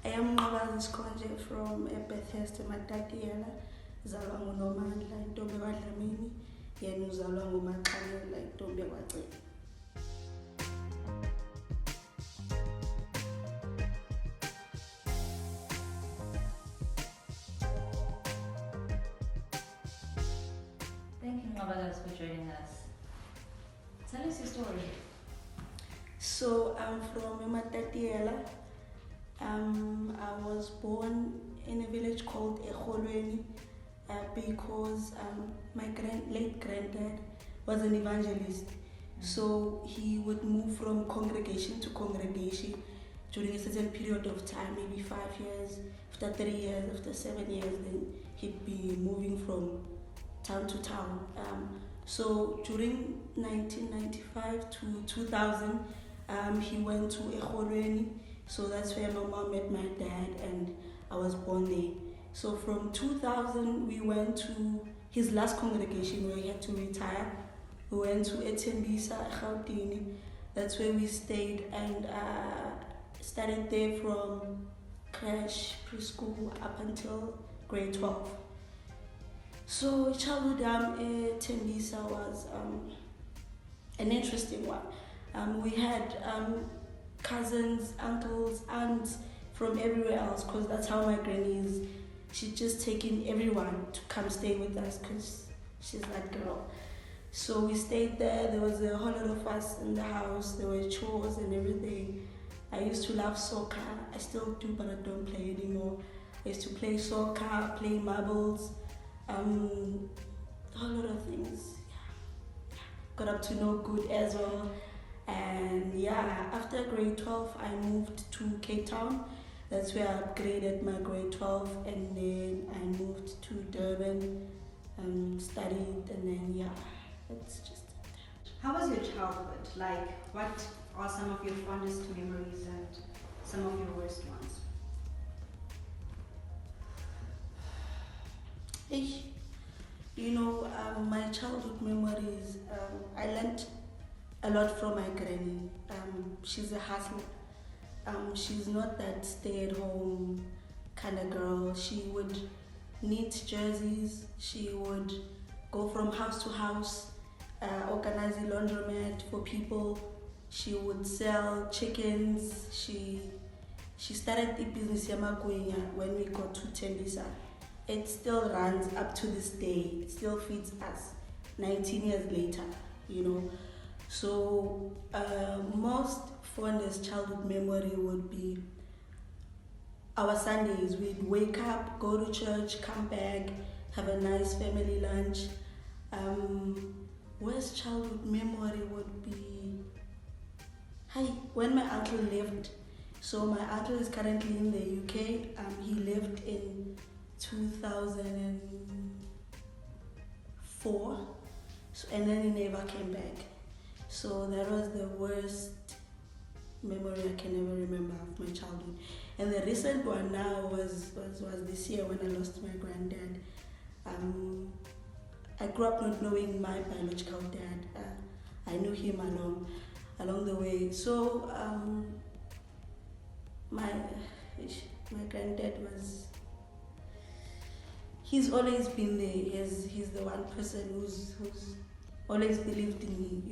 I am Nqabakazi Skonje from Bethesda, Matatiela. Uzalwa nguNomandla intombi kaDlamini, yena uzalwa nguMaxalela intombi kaCele. Thank you, Nqabakazi, for joining us. Tell us your story. So I'm from Matatiela. I was born in a village called Ekholweni because my late granddad was an evangelist. So he would move from congregation to congregation during a certain period of time, maybe 5 years, after 3 years, after 7 years, then he'd be moving from town to town. So during 1995 to 2000, he went to Ekholweni. So that's where my mom met my dad and I was born there. So from 2000, we went to his last congregation where he had to retire. We went to Othembela, Gauteng. That's where we stayed and started there from creche, preschool, up until grade 12. So childhood at Othembela was an interesting one. We had cousins, uncles, aunts from everywhere else because that's how my granny is. She's just taking everyone to come stay with us because she's that girl. So we stayed there. There was a whole lot of us in the house. There were chores and everything. I used to love soccer. I still do, but I don't play anymore. I used to play soccer, play marbles, a whole lot of things. Yeah. Got up to no good as well. And yeah, after grade 12, I moved to Cape Town. That's where I upgraded my grade 12, and then I moved to Durban, studied, and then yeah, that's just it. How was your childhood? Like, what are some of your fondest memories and some of your worst ones? My childhood memories, I learned a lot from my granny. She's a hustler. She's not that stay-at-home kind of girl. She would knit jerseys. She would go from house to house, organize a laundromat for people. She would sell chickens. She started the business Yamagwenya when we got to Tembisa. It still runs up to this day. It still feeds us 19 years later, So most fondest childhood memory would be our Sundays. We'd wake up, go to church, come back, have a nice family lunch. Worst childhood memory would be when my uncle left. So my uncle is currently in the UK. He left in 2004, and then he never came back. So that was the worst memory I can ever remember of my childhood. And the recent one now was this year when I lost my granddad. I grew up not knowing my biological dad. I knew him along the way. So my granddad he's always been there. He's the one person who's always believed in me,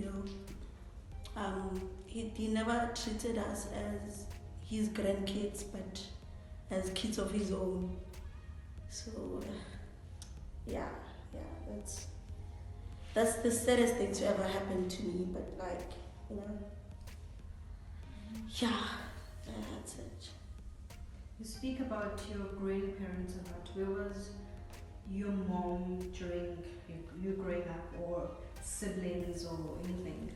He never treated us as his grandkids, but as kids of his own. So, yeah, that's the saddest thing to ever happen to me, but that's it. You speak about your grandparents a lot. Where was your mom during you growing up, or siblings or anything?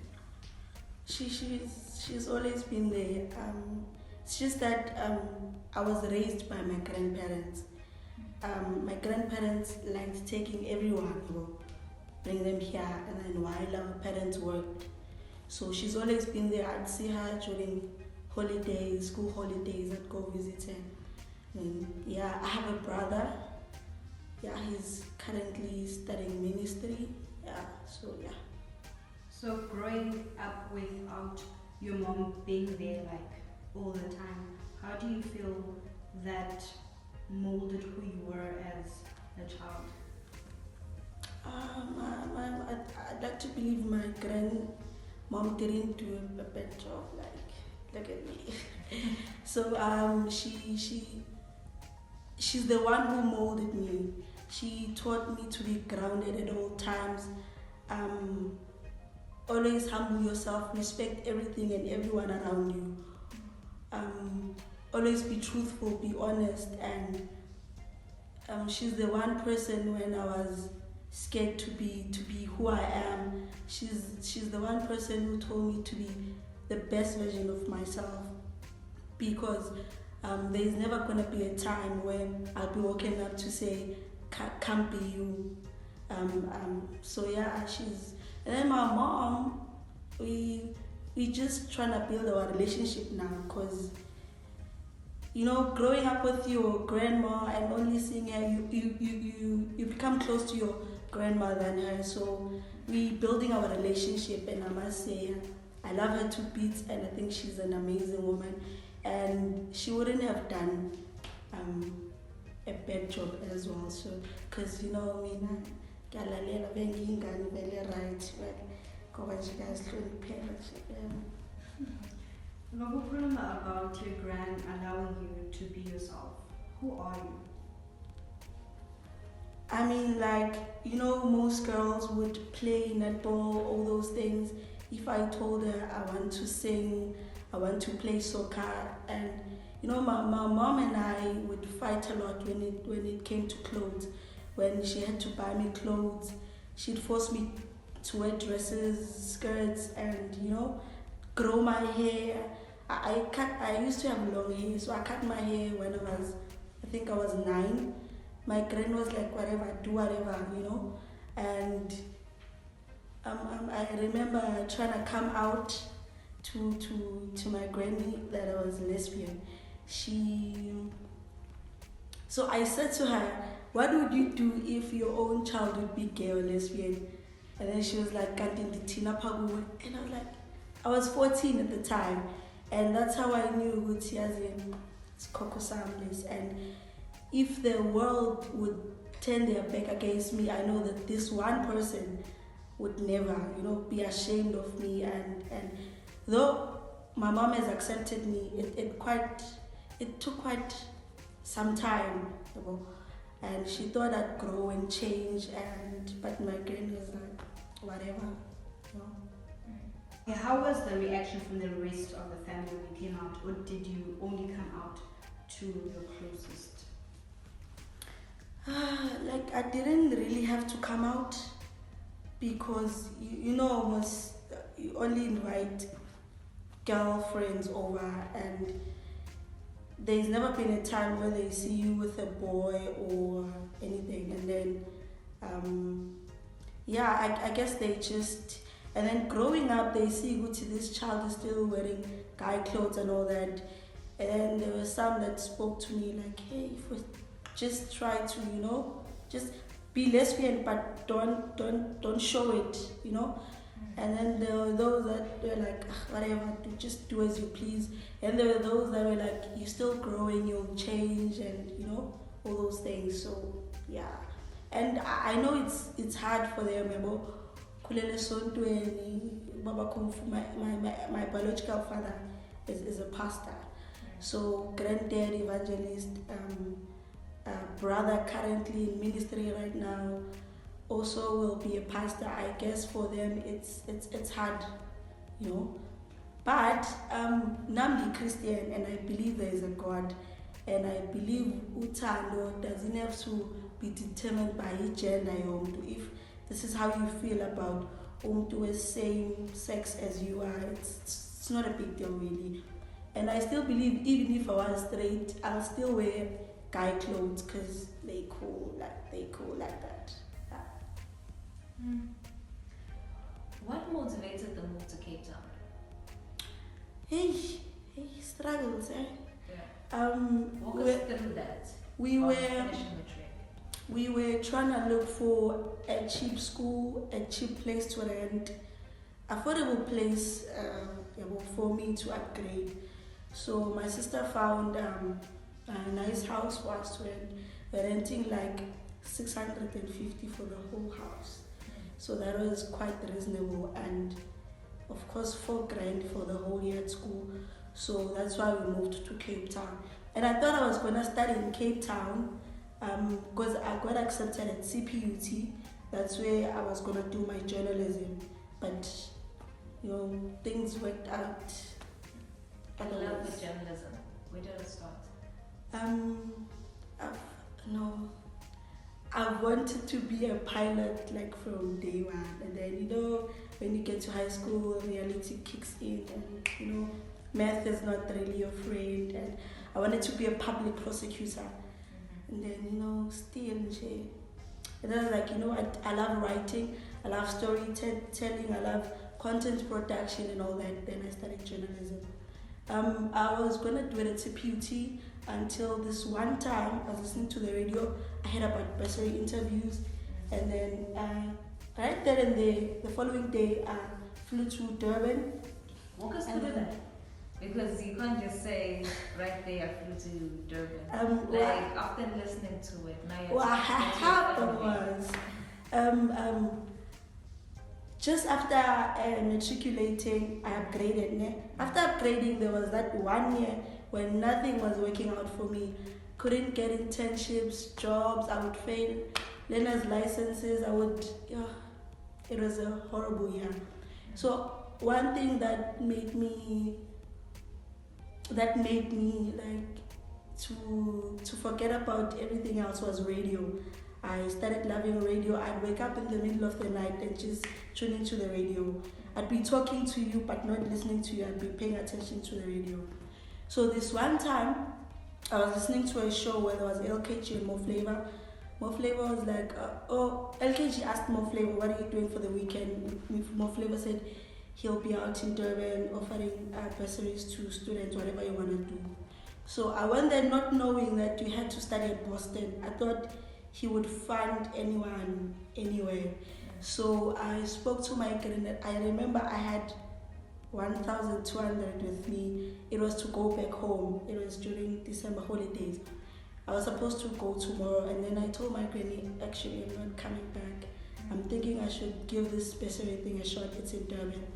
She's always been there. It's just that I was raised by my grandparents. My grandparents liked taking everyone, bring them here, and then while our parents worked. So she's always been there. I'd see her during holidays, school holidays. I'd go visit her. And yeah, I have a brother. Yeah, he's currently studying ministry. Yeah. So growing up without your mom being there like all the time, how do you feel that molded who you were as a child? I'd like to believe my grandmom didn't do a bad job. Like, look at me. So she's the one who molded me. She taught me to be grounded at all times. Always humble yourself, respect everything and everyone around you. Always be truthful, be honest, and she's the one person when I was scared to be who I am. She's the one person who told me to be the best version of myself, because there's never gonna be a time when I'll be walking up to say can't be you. So yeah, and then my mom, we just trying to build our relationship now, because growing up with your grandma and only seeing her, you become close to your grandmother and her. So we building our relationship, and I must say I love her to bits, and I think she's an amazing woman, and she wouldn't have done a bad job as well. So because ngiyalalela bengiyingane vele right, ngoba nje kuyasihloniphela nje. Remember about your grand allowing you to be yourself. Who are you? I mean, like, most girls would play netball, all those things. If I told her I want to sing, I want to play soccer, and my mom and I would fight a lot when it came to clothes. When she had to buy me clothes, she'd force me to wear dresses, skirts, and grow my hair. I used to have long hair, so I cut my hair when I think I was 9. My grand was like, whatever, do whatever, and I remember trying to come out to my granny that I was lesbian. So I said to her, what would you do if your own child would be gay or lesbian? And then she was like, and I was like, I was 14 at the time, and that's how I knew it's Coco Samlis. And if the world would turn their back against me, I know that this one person would never, be ashamed of me. And though my mom has accepted me, it took quite some time, and she thought I'd grow and change, but my granny was like, whatever. How was the reaction from the rest of the family when you came out, or did you only come out to your closest? Like, I didn't really have to come out, because almost you only invite girlfriends over, and there's never been a time where they see you with a boy or anything. And then I guess they just, and then growing up they see this child is still wearing guy clothes and all that. And there were some that spoke to me like, hey, if we just try to just be lesbian, but don't show it, And then there were those that were like, whatever, just do as you please. And there were those that were like, you're still growing, you'll change, and all those things. So yeah, and I know it's hard for them. My biological father is a pastor, so granddad evangelist, brother currently in ministry right now, also will be a pastor. I guess for them it's hard, But I'm Christian, and I believe there is a God, and I believe uthando doesn't have to be determined by his gender. If this is how you feel about with same sex as you are, it's not a big deal really. And I still believe even if I was straight, I'll still wear guy clothes because they cool like that. What motivated the move to Cape Town? Hey, struggles, eh? Yeah. Walk us through that. We were finishing the trip. We were trying to look for a cheap school, a cheap place to rent, affordable place for me to upgrade. So my sister found a nice house was we're renting like 650 for the whole house. So that was quite reasonable, and of course 4 grand for the whole year at school. So that's why we moved to Cape Town. And I thought I was gonna study in Cape Town because I got accepted at CPUT. That's where I was gonna do my journalism, but things worked out. I love the journalism. Where did it start? I've wanted to be a pilot like from day one, and then when you get to high school, reality kicks in, and math is not really your friend, and I wanted to be a public prosecutor, and then still, and then like I love writing, I love storytelling, I love content production and all that. Then I studied journalism. I was gonna do it at CPUT until this one time I was listening to the radio. I heard about bursary interviews, and then right there and there, the following day, I flew to Durban. Walk us through that, because you can't just say right there I flew to Durban. After listening to it, now you're what happened was, just after matriculating, I upgraded. Ne? After upgrading, there was that 1 year when nothing was working out for me. Couldn't get internships, jobs, I would fail learner's licenses, it was a horrible year. So one thing that made me like to forget about everything else was radio. I started loving radio. I'd wake up in the middle of the night and just tune into the radio. I'd be talking to you but not listening to you. I'd be paying attention to the radio. So this one time, I was listening to a show where there was LKG and Mo Flava. Mo Flava was like, LKG asked Mo Flava, what are you doing for the weekend? Mo Flava said he'll be out in Durban offering bursaries to students, whatever you want to do. So I went there not knowing that you had to study at Boston. I thought he would fund anyone, anywhere. So I spoke to my granddad. I remember I had 1,200 with me. It was to go back home. It was during December holidays. I was supposed to go tomorrow, and then I told my granny, actually, I'm not coming back. I'm thinking I should give this bursary thing a shot. It's in Durban.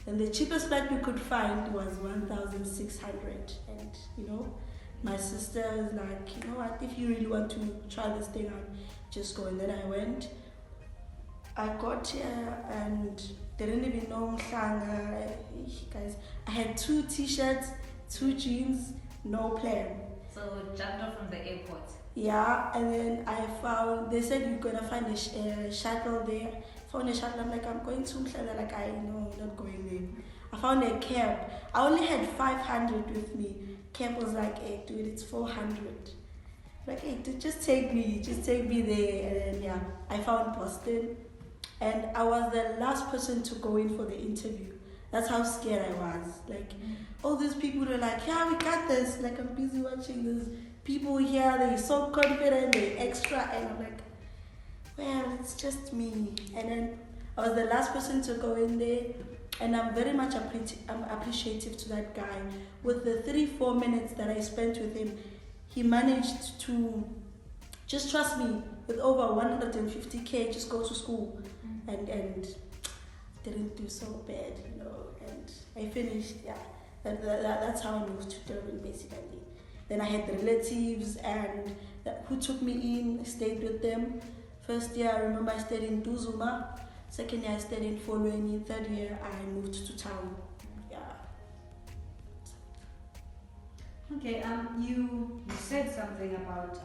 And the cheapest flight we could find was 1,600. And, my sister was like, you know what, if you really want to try this thing out, just go. And then I went. I got here and didn't even know Mhlanga. Guys, I had 2 t-shirts, 2 jeans, no plan. So jumped off from the airport. Yeah, and then they said you're gonna find a shuttle there. Found a shuttle. I'm like, I'm going to Mhlanga. Like, I know, I'm not going there. I found a cab. I only had 500 with me. Cab was like, hey, dude, it's 400. Like, hey, dude, just take me there. And then, yeah, I found Boston. And I was the last person to go in for the interview. That's how scared I was. Like, all these people were like, yeah, we got this. Like, I'm busy watching these people here. They're so confident, they're extra. And I'm like, well, it's just me. And then I was the last person to go in there. And I'm very much appreciative to that guy. With the 3-4 minutes that I spent with him, he managed to just trust me with over 150K, just go to school. And didn't do so bad, and I finished, yeah. That's how I moved to Durban, basically. Then I had relatives who took me in, stayed with them. First year, I remember I stayed in Duzuma. Second year, I stayed in Folweni. Third year, I moved to town. Yeah. Okay, you said something about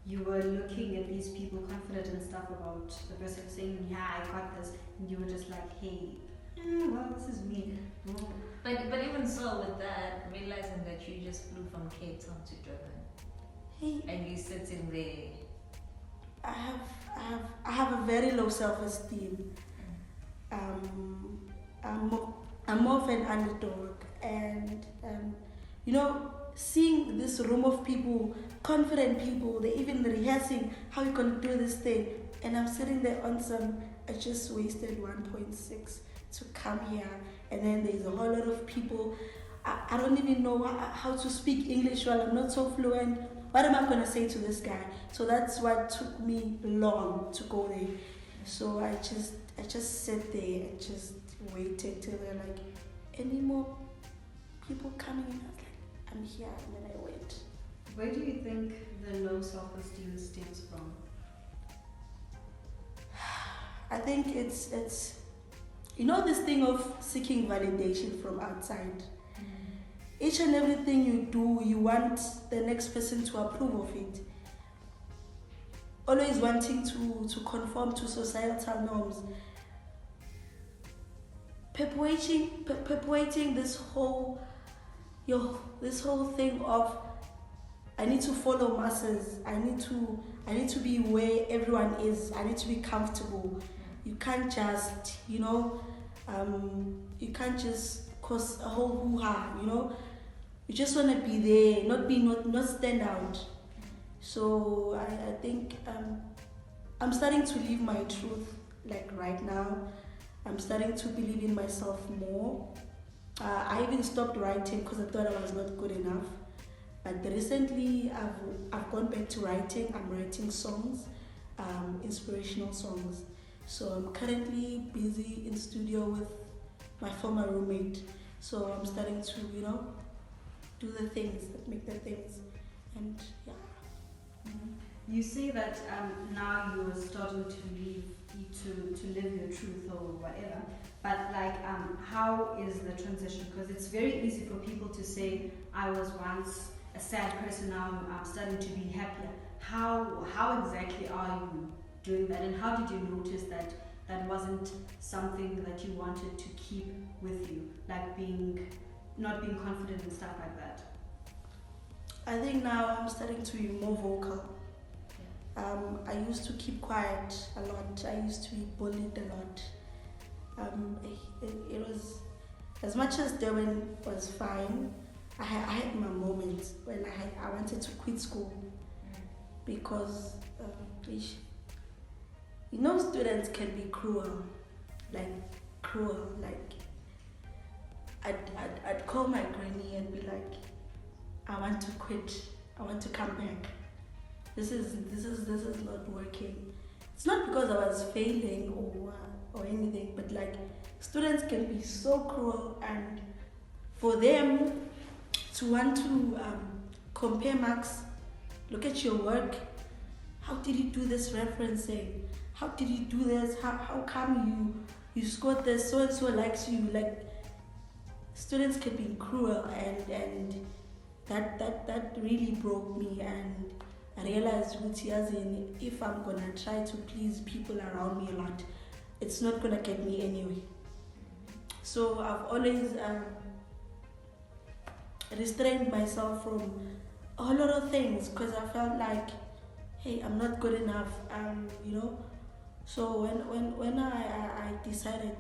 you were looking at these people confident and stuff about the person saying, yeah, I got this, and you were just like, hey, well, this is me. Oh. But even so, with that, realizing that you just flew from Cape Town to Durban, and you sitting there, I have a very low self-esteem. I'm more of an underdog, and seeing this room of people, confident people, they're even rehearsing how you're gonna do this thing, and I'm sitting there on some, I just wasted 1.6 to come here, and then there's a whole lot of people I don't even know how to speak English well. I'm not so fluent. What am I gonna say to this guy? So that's why it took me long to go there. So I just sat there and just waited till they're like, any more people coming in? I was like, I'm here, and then I went. Where do you think the low self-esteem stems from? I think it's this thing of seeking validation from outside. Each and everything you do, you want the next person to approve of it. Always wanting to conform to societal norms. Perpetuating this whole thing of I need to follow masses. I need to be where everyone is. I need to be comfortable. You can't just, you can't just cause a whole hoo-ha, You just want to be there, not stand out. So I think I'm starting to live my truth, like right now. I'm starting to believe in myself more. I even stopped writing because I thought I was not good enough. But recently I've gone back to writing. I'm writing songs, inspirational songs. So I'm currently busy in studio with my former roommate. So I'm starting to, do the things that make the things. And yeah. You say that now you are starting to live your truth or whatever, but how is the transition? Because it's very easy for people to say, I was once a sad person, now I'm starting to be happier. How exactly are you doing that, and how did you notice that that wasn't something that you wanted to keep with you, like not being confident and stuff like that? I think now I'm starting to be more vocal. I used to keep quiet a lot. I used to be bullied a lot. It was, as much as Durban was fine, I had my moments when I wanted to quit school because students can be cruel. I'd call my granny and be like, I want to quit. I want to come back. This is not working. It's not because I was failing or anything, but students can be so cruel, and for them to want to compare marks, look at your work. How did you do this referencing? How did you do this? How come you scored this? So and so likes you. Students can be cruel, and that really broke me, and I realized if I'm gonna try to please people around me a lot, it's not gonna get me anywhere. So I've always restrained myself from a whole lot of things because I felt like, hey, I'm not good enough, So when I decided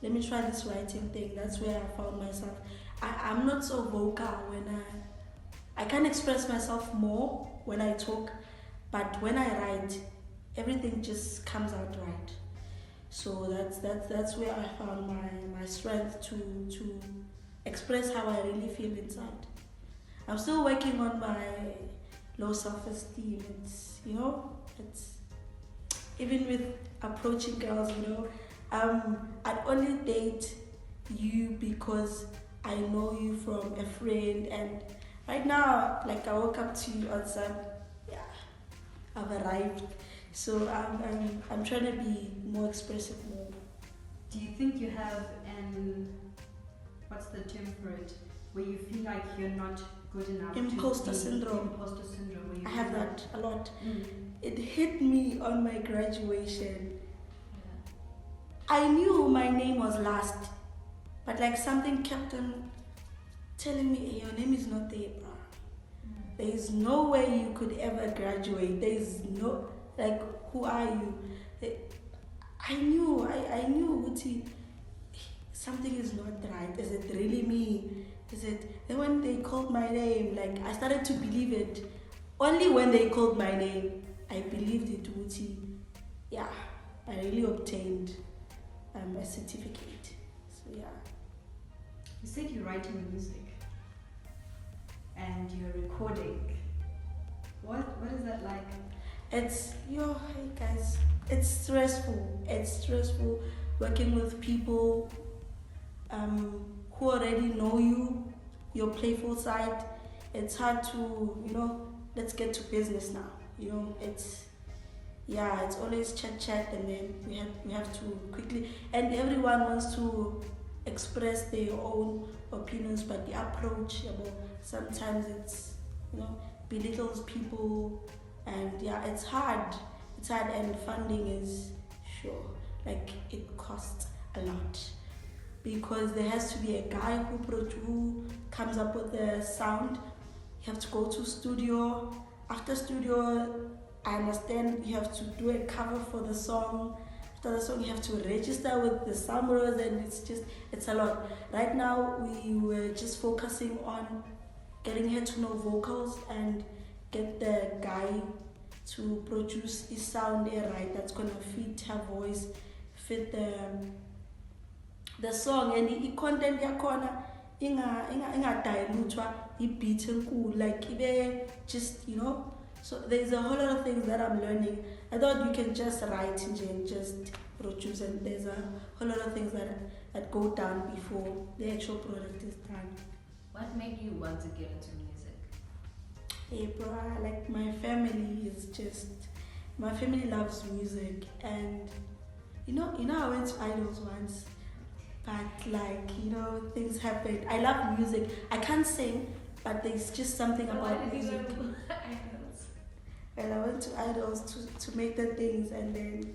let me try this writing thing, that's where I found myself. I'm not so vocal when I can express myself more when I talk, but when I write, everything just comes out right. So that's where I found my strength to express how I really feel inside. I'm still working on my low self-esteem. It's even with approaching girls, I'd only date you because I know you from a friend, and right now, I woke up to you outside. Yeah, I've arrived. So I'm trying to be more expressive more. Do you think you have what's the term for it, where you feel like you're not good enough? Imposter syndrome. Imposter syndrome. Where you I have that a lot. It hit me on my graduation. Yeah. I knew my name was last, but something kept on telling me, hey, your name is not there, bro. There is no way you could ever graduate. There is no, who are you? I knew, Uti, something is not right. Is it really me? Is it? Then when they called my name, I started to believe it. Only when they called my name, I believed it, Uti. Yeah, I really obtained a certificate. So yeah. You said you're writing music and you're recording. What is that like? It's hey guys. It's stressful. It's stressful working with people who already know you, your playful side. It's hard to, let's get to business now. It's always chat and then we have to quickly, and everyone wants to express their own opinions, but the approach, sometimes it's, belittles people, and it's hard. It's hard, and funding is it costs a lot, because there has to be a guy who comes up with the sound. You have to go to studio. After studio, I understand you have to do a cover for the song. After the song, you have to register with the Samros, and it's a lot. Right now, we were just focusing on getting her to know vocals and get the guy to produce his sound right that's gonna fit her voice, fit the song, and the content yakhona inga dilutwa beat cool, like ibe just so there's a whole lot of things that I'm learning. I thought you can just write and just produce, and there's a whole lot of things that go down before the actual product is done. What made you want to get into music? Hey bro, like my family loves music, and I went to idols once, but things happened. I love music. I can't sing, but there's just something about music. And I went to idols to make the things, and then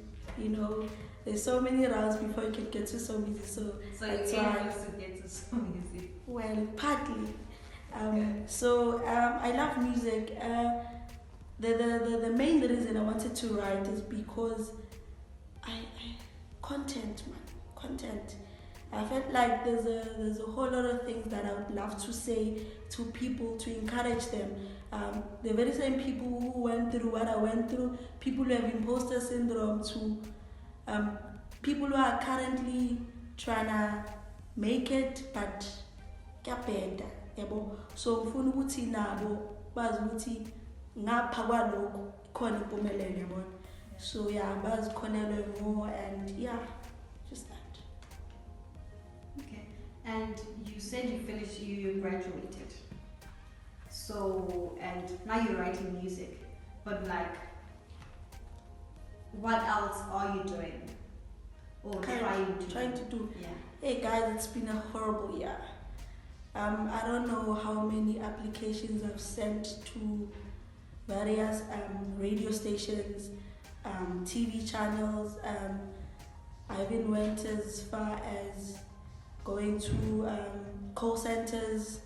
there's so many rounds before you can get to some music. So that's why to get to some music. Well, partly. So I love music. The main reason I wanted to write is because content. I felt like there's a whole lot of things that I would love to say to people to encourage them. The very same people who went through what I went through, people who have imposter syndrome, to people who are currently trying to make it, but kuyabheda, yabo. So ufuna ukuthi nabo bazi ukuthi ngapha kwalokho khona impumelelo, yabo. So bazi khona more, and just that. Okay. And you said you graduated. So, and now you're writing music, but what else are you doing? Or trying to do? Yeah. Hey guys, it's been a horrible year. I don't know how many applications I've sent to various radio stations, TV channels. I even went as far as going to call centers,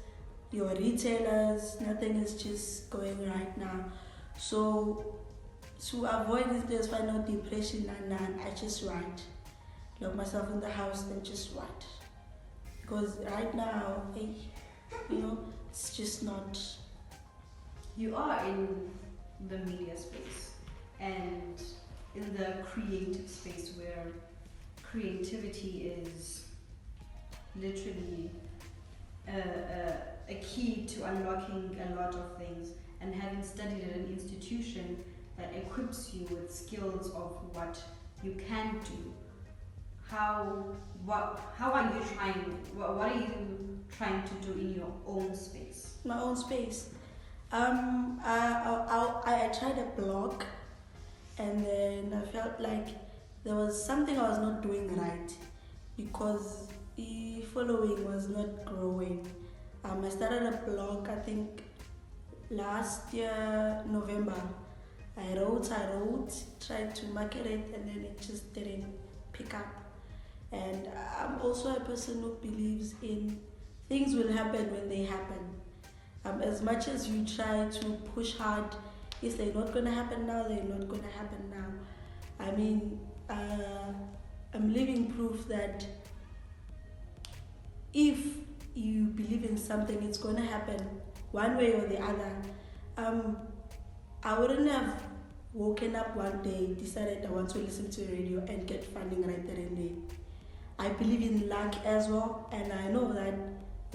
your retailers. Nothing is just going right now. So to avoid this final depression I just write. Lock myself in the house and just write. Because right now, it's just not. You are in the media space and in the creative space where creativity is literally a key to unlocking a lot of things, and having studied at an institution that equips you with skills of what you can do. What are you trying to do in your own space? My own space. I tried a blog, and then I felt like there was something I was not doing right, because the following was not growing. I started a blog, I think last year November. I wrote, tried to market it, and then it just didn't pick up. And I'm also a person who believes in things will happen when they happen. As much as you try to push hard, if they're not going to happen now, they're not going to happen now. I mean, I'm living proof that if you believe in something, it's going to happen one way or the other. I wouldn't have woken up one day, decided I want to listen to radio and get funding right there and then. I believe in luck as well, and I know that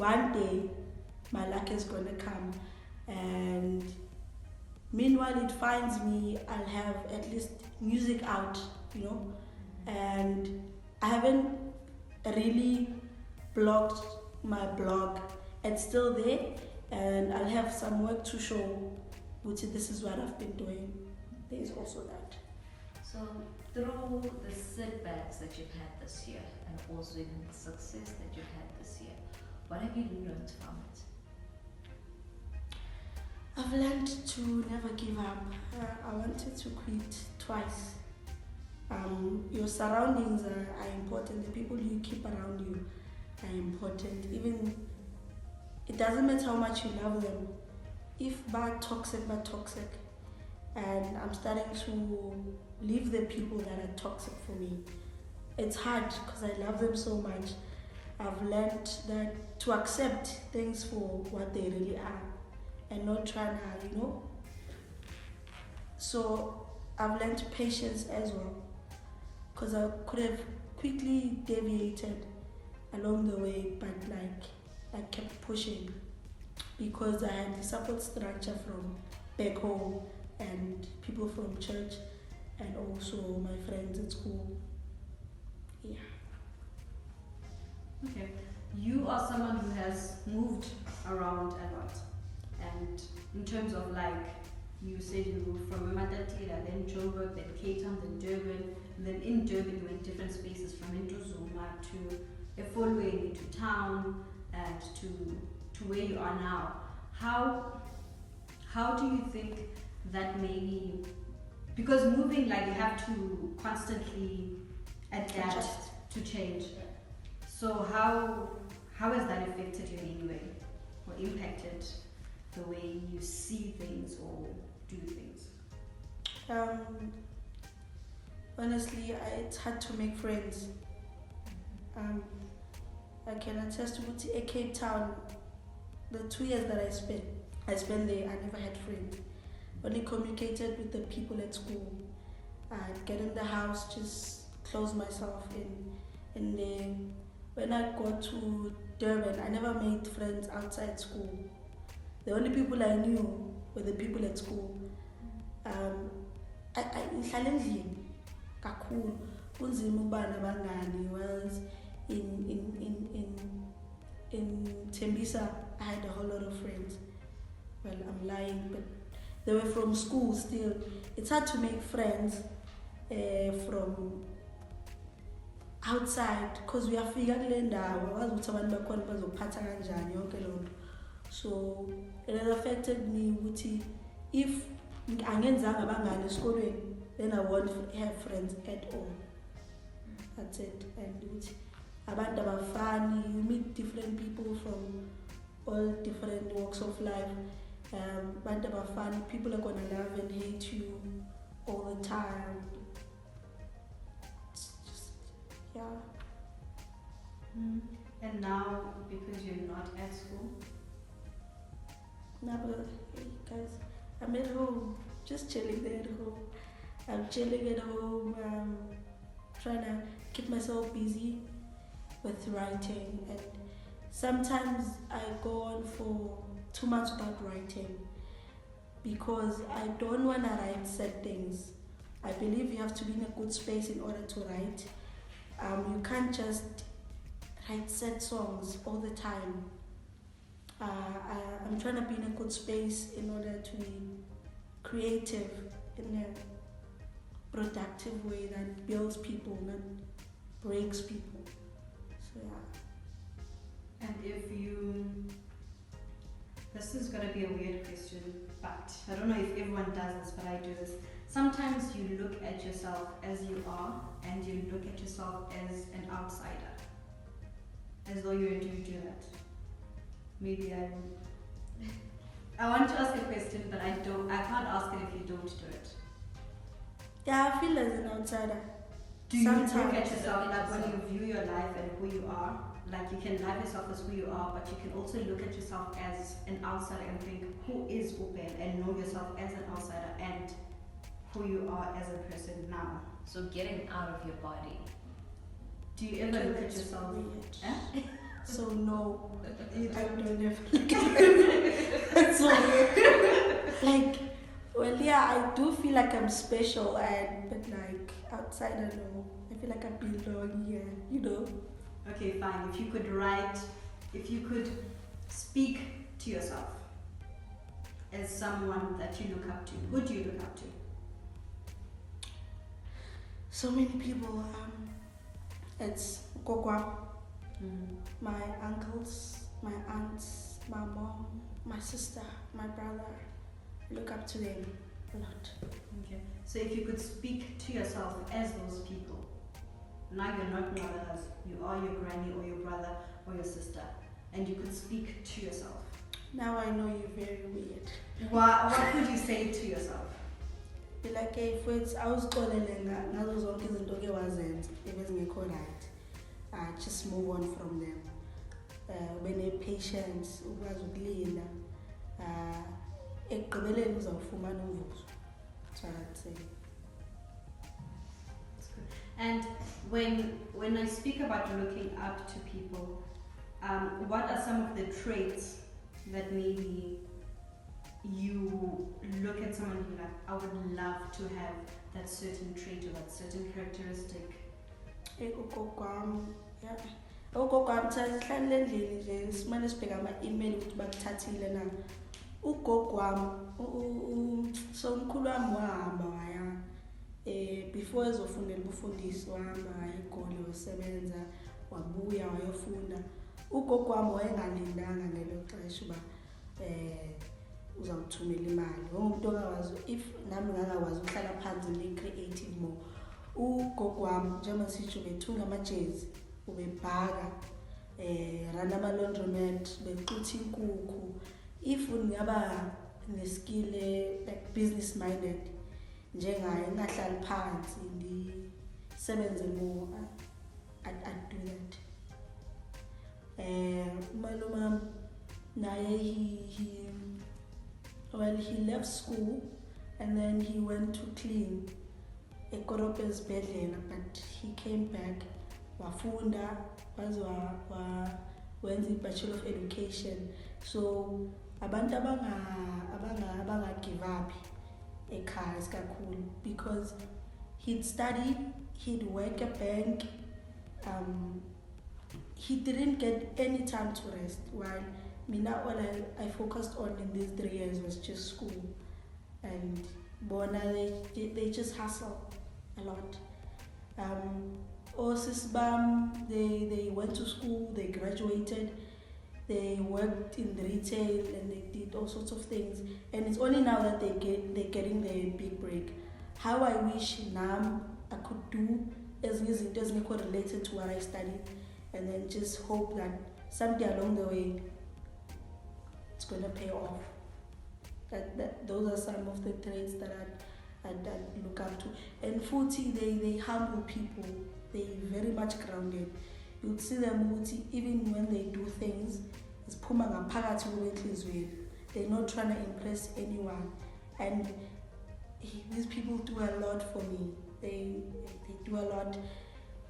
one day my luck is gonna come, and meanwhile it finds me, I'll have at least music out, you know, and I haven't really blocked my blog. It's still there, and I'll have some work to show, which this is what I've been doing. There's also that. So through the setbacks that you've had this year, and also even the success that you've had this year, what have you learned from it? I've learned to never give up. I wanted to quit twice. Your surroundings are important. The people you keep around you are important. Even it doesn't matter how much you love them. If but toxic, and I'm starting to leave the people that are toxic for me. It's hard because I love them so much. I've learned that to accept things for what they really are, and not trying to, you know. So I've learned patience as well, because I could have quickly deviated along the way, but I kept pushing because I had the support structure from back home and people from church and also my friends at school. Yeah. Okay. You are someone who has moved around a lot, and in terms of you said you moved from Mndela, then Joburg, then Cape Town, then Durban, and then in Durban you were in different spaces from Zuma to Efolweni to town and to where you are now. How do you think that maybe, because moving you have to constantly adapt to change. So how has that affected you in any way or impacted the way you see things or do things? Honestly, it's hard to make friends. I can attest to Cape Town, the 2 years that I spent there, I never had friends. Only communicated with the people at school. I'd get in the house, just close myself in. And then when I got to Durban, I never made friends outside school. The only people I knew were the people at school. Ngihlala endlini kakhulu. Kunzima ukuba nabangani. Whereas in Tembisa, I had a whole lot of friends. Well, I'm lying, but they were from school still. It's hard to make friends from outside because we are figuring it out. So it has affected me. If angenzanga abangani esikolweni, then I won't have friends at all. That's it. And abantu abafani, you meet different people from all different walks of life. Abantu abafani, people are gonna love and hate you all the time. It's just, yeah. And now, because you're not at school? No, but hey guys, I'm at home, just chilling there at home. I'm chilling at home, trying to keep myself busy with writing, and sometimes I go on for 2 months without writing because I don't want to write sad things. I believe you have to be in a good space in order to write. You can't just write sad songs all the time. I'm trying to be in a good space in order to be creative in a productive way that builds people, not breaks people. So yeah. And if you, this is going to be a weird question, but I don't know if everyone does this, but I do this. Sometimes you look at yourself as you are, and you look at yourself as an outsider, as though you do that. Maybe I want to ask a question, but I can't ask it if you don't do it. Yeah, I feel as an outsider. Do you look at yourself, when you view your life and who you are, you can love yourself as who you are, but you can also look at yourself as an outsider and think, who is Upel, and know yourself as an outsider and who you are as a person now. So getting out of your body. Do you ever look at yourself? So no, I don't have That's so weird. Like, well, yeah, I do feel like I'm special, but like outside, I don't know. I feel like I belong here, you know. Okay, fine. If you could speak to yourself as someone that you look up to, who do you look up to? So many people. It's Kokwa, my uncles, my aunts, my mom, my sister, my brother. I look up to them a lot. Okay. So if you could speak to yourself as those people, now you're not Nqabakazi, you are your granny or your brother or your sister, and you could speak to yourself. Now I know you're very weird. What would you say to yourself? Be like, hey, friends, I was calling and now those uncles and doggy wasn't, it wasn't right. Just move on from them. When a patience, was ukulinda, ekugqibeleni uzawufumana umvuzo. That's what I'd say. And when I speak about looking up to people, what are some of the traits that maybe you look at someone and you're like, I would love to have that certain trait or that certain characteristic? Yeah. Ugogo sihlale endlini nje simane sibheka ama-email ukuthi bakuthathile na. Ugogo wami so umkhulu wami wahamba waya before ezofundela ubufundisi wahamba waya eGoli wasebenza wabuya wayofunda. Ugogo wami wayengalindanga ngelo xesha uba uzawuthumela imali. Ngomuntu ongawazi if nami ngangakwazi ukuhlala phansi ngi-creative more. Ugogo wami njengoba sisho bethunga amajezi ubebhaka run ama-laundromat bequtha inkukhu. If ngaba neskill like business minded njengaye ngahlali phansi ndisebenze more, I'd do that. Umalume naye he left school and then he went to clean ekorobheni esibhedlela, but he came back wafunda waze wenza i-Bachelor of Education. So abantu abanga give up ekhaya isikakhulu, because he'd study, he'd work a bank, he didn't get any time to rest, while mina all I focused on in these 3 years was just school. And bona they just hustle a lot. Osisbam, they went to school, they graduated, they worked in retail, and they did all sorts of things. And it's only now that they're getting their big break. How I wish now I could do as it doesn't related to what I studied, and then just hope that someday along the way it's gonna pay off. Those are some of the traits that I'd look up to. And Futi, they humble people. They very much grounded. You'd see them even when they do things, it's puma ngaphakathi kwenhlizweni. They're not trying to impress anyone. And these people do a lot for me. They do a lot.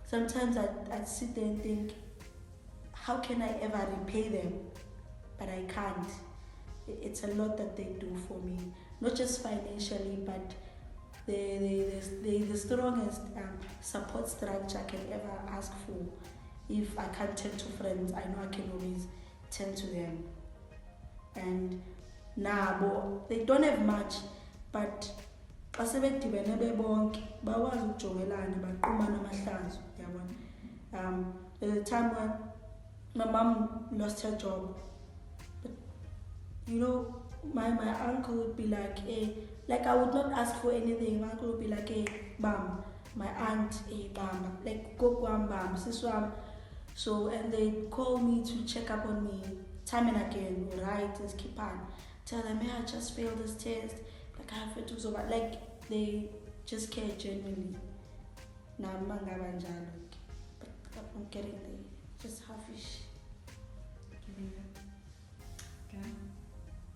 Sometimes I'd sit there and think, how can I ever repay them? But I can't. It's a lot that they do for me, not just financially, but they're the strongest support structure I can ever ask for. If I can't turn to friends, I know I can always turn to them. And nabo, they don't have much, but xa sebedibene bebonke bakwazi ukujongelana baqhumana amahlazo, yabona. There's a time when my mom lost her job, but you know, my uncle would be like, hey, like I would not ask for anything. My uncle would be like, hey, bam, my aunt, hey, bam, like go bam, siswam. So, and they call me to check up on me time and again, right, just keep on. Tell them, hey, I just failed this test, like I have to do so bad. Like they just care genuinely. Now but I'm getting there, just halfish. Okay.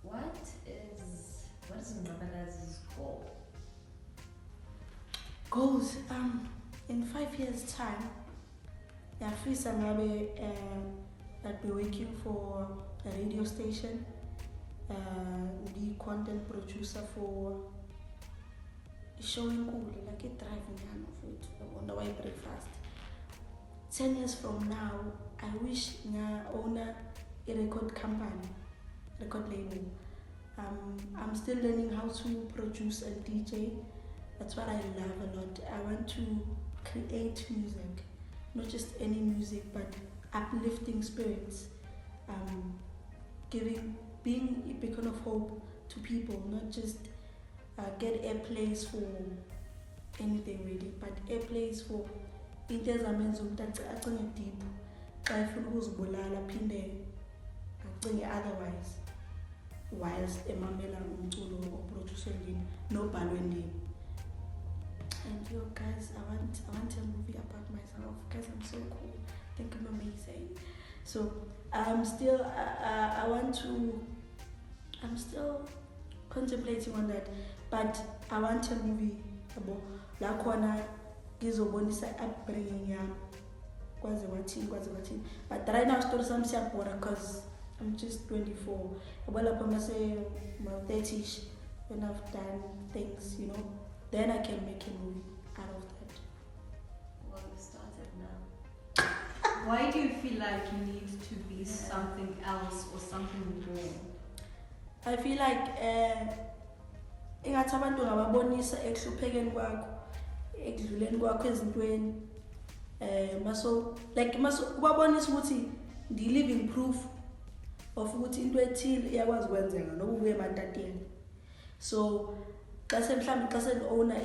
What is Nqabakazi's goal? Goals, in 5 years time, ngiyafisa ngabe I'd be working for a radio station, the content producer for showing cool, like a driving of it, on the way breakfast. 10 years from now, I wish I own a record company, record label. I'm still learning how to produce and DJ. That's what I love a lot. I want to create music, not just any music, but uplifting spirits, being a beacon of hope to people, not just get airplays for anything really, but airplays for into ezamenza umuntu acinge deep xa efuna ukuzibulala aphinde acinge otherwise whilst emamela umculo oproducwe ngini nobhalwe ngini. And yo guys, I want a movie about myself. Guys, I'm so cool. I think I'm amazing. So I'm still I'm still contemplating on that, but I want a movie about lakhona ngizobonisa upbringing yami kwaze kwathini. But right now story sami siyabhora because I'm just 24. Lapho mase my 30ish, when I've done things, you know, then I can make a movie out of that. Well, you started now. Why do you feel like you need to be something else or something more? I feel like ingathi abantu ngababonisa ekuhluphekeni kwakho, ekudluleni kwakho ezintweni, maso ubabonisa ukuthi ndi living proof of ukuthi into ethile iyakwazi kwenzeka nokubuye emantateni. So xa owner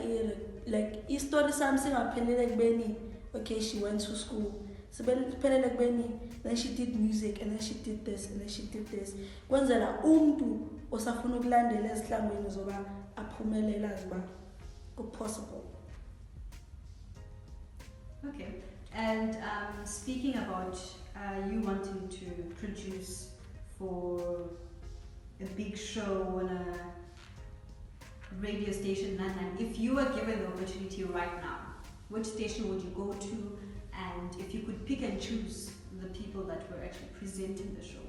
like istory sami singaphelele kubeni okay she went to school, siphelele kubeni then she did music and then she did this and then she did this, kwenzela umuntu osafuna ukulandela ezihlangweni zoba aphumelela ziba possible. Okay, and speaking about you wanting to produce for a big show on a radio station in London, if you were given the opportunity right now, which station would you go to? And if you could pick and choose the people that were actually presenting the show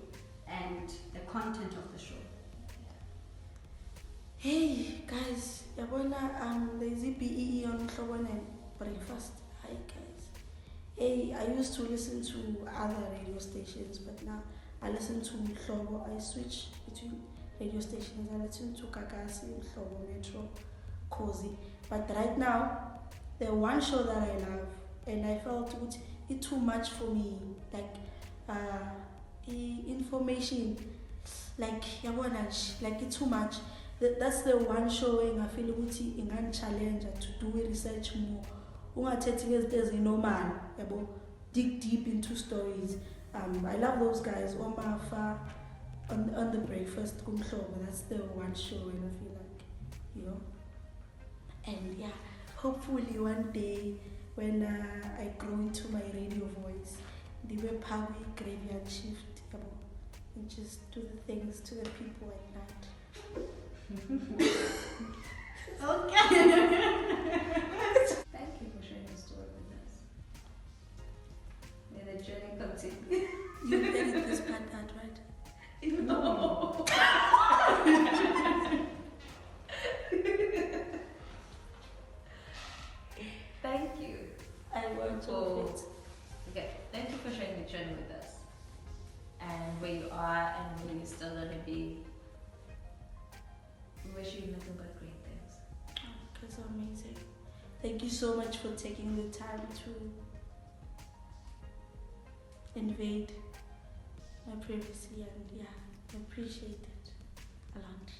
and the content of the show. Hey guys, there's BEE on Nqabakazi breakfast. Hi guys. Hey, I used to listen to other radio stations, but now I listen to Mndela. I switch between radio stations. I listen to Kakasi, Mndela, Metro, Cozy. But right now, the one show that I love, and I felt it's too much for me. Like information, like it's too much. That's the one show where I feel it's a challenge to do research more. Ungathethe normal, dig deep into stories. I love those guys. Omafa on the breakfast Khumalo. That's the one show and I feel like, you know. And yeah, hopefully one day when I grow into my radio voice, the power graveyard shift, and just do the things to the people at night. Okay. Thank you for sharing your story with us. May the journey continue. You edit this part out, right? No. Thank you. I want to fit. Okay, thank you for sharing the journey with us. And where you are and where you're still going to be. We wish you nothing but great things. Oh, that's amazing. Thank you so much for taking the time to invade my privacy, and yeah, I appreciate it a lot.